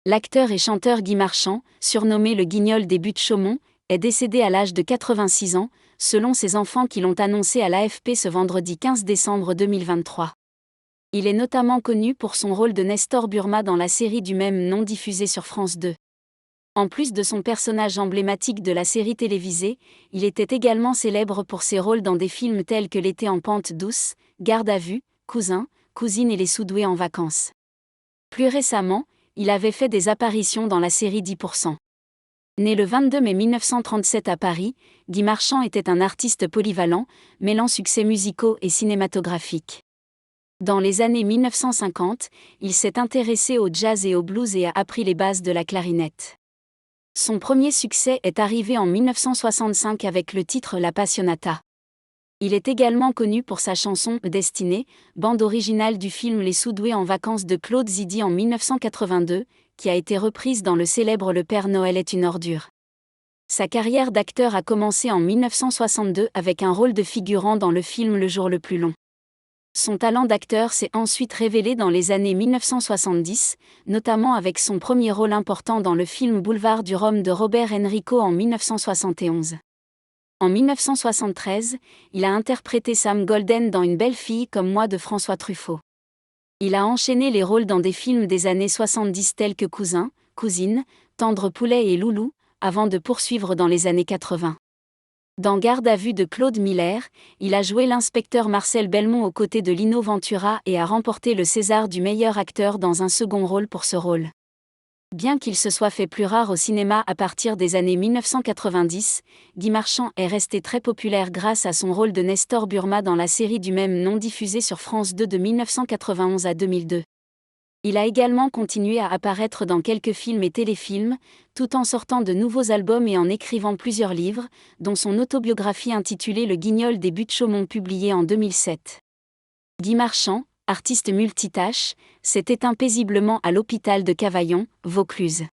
L'acteur et chanteur Guy Marchand, surnommé le Guignol des Buttes-Chaumont, est décédé à l'âge de 86 ans, selon ses enfants qui l'ont annoncé à l'AFP ce vendredi 15 décembre 2023. Il est notamment connu pour son rôle de Nestor Burma dans la série du même nom diffusée sur France 2. En plus de son personnage emblématique de la série télévisée, il était également célèbre pour ses rôles dans des films tels que L'été en pente douce, Garde à vue, Cousin, Cousine et Les Soudoués en vacances. Plus récemment, il avait fait des apparitions dans la série 10%. Né le 22 mai 1937 à Paris, Guy Marchand était un artiste polyvalent, mêlant succès musicaux et cinématographiques. Dans les années 1950, il s'est intéressé au jazz et au blues et a appris les bases de la clarinette. Son premier succès est arrivé en 1965 avec le titre La Passionata. Il est également connu pour sa chanson « Destinée », bande originale du film Les Soudoués en vacances de Claude Zidi en 1982, qui a été reprise dans le célèbre Le Père Noël est une ordure. Sa carrière d'acteur a commencé en 1962 avec un rôle de figurant dans le film Le jour le plus long. Son talent d'acteur s'est ensuite révélé dans les années 1970, notamment avec son premier rôle important dans le film Boulevard du Rhum de Robert Enrico en 1971. En 1973, il a interprété Sam Golden dans Une belle fille comme moi de François Truffaut. Il a enchaîné les rôles dans des films des années 70 tels que Cousin, Cousine, Tendre poulet et Loulou, avant de poursuivre dans les années 80. Dans Garde à vue de Claude Miller, il a joué l'inspecteur Marcel Belmont aux côtés de Lino Ventura et a remporté le César du meilleur acteur dans un second rôle pour ce rôle. Bien qu'il se soit fait plus rare au cinéma à partir des années 1990, Guy Marchand est resté très populaire grâce à son rôle de Nestor Burma dans la série du même nom diffusée sur France 2 de 1991 à 2002. Il a également continué à apparaître dans quelques films et téléfilms, tout en sortant de nouveaux albums et en écrivant plusieurs livres, dont son autobiographie intitulée Le Guignol des Buttes-Chaumont publiée en 2007. Guy Marchand, artiste multitâche, s'est éteint paisiblement à l'hôpital de Cavaillon, Vaucluse.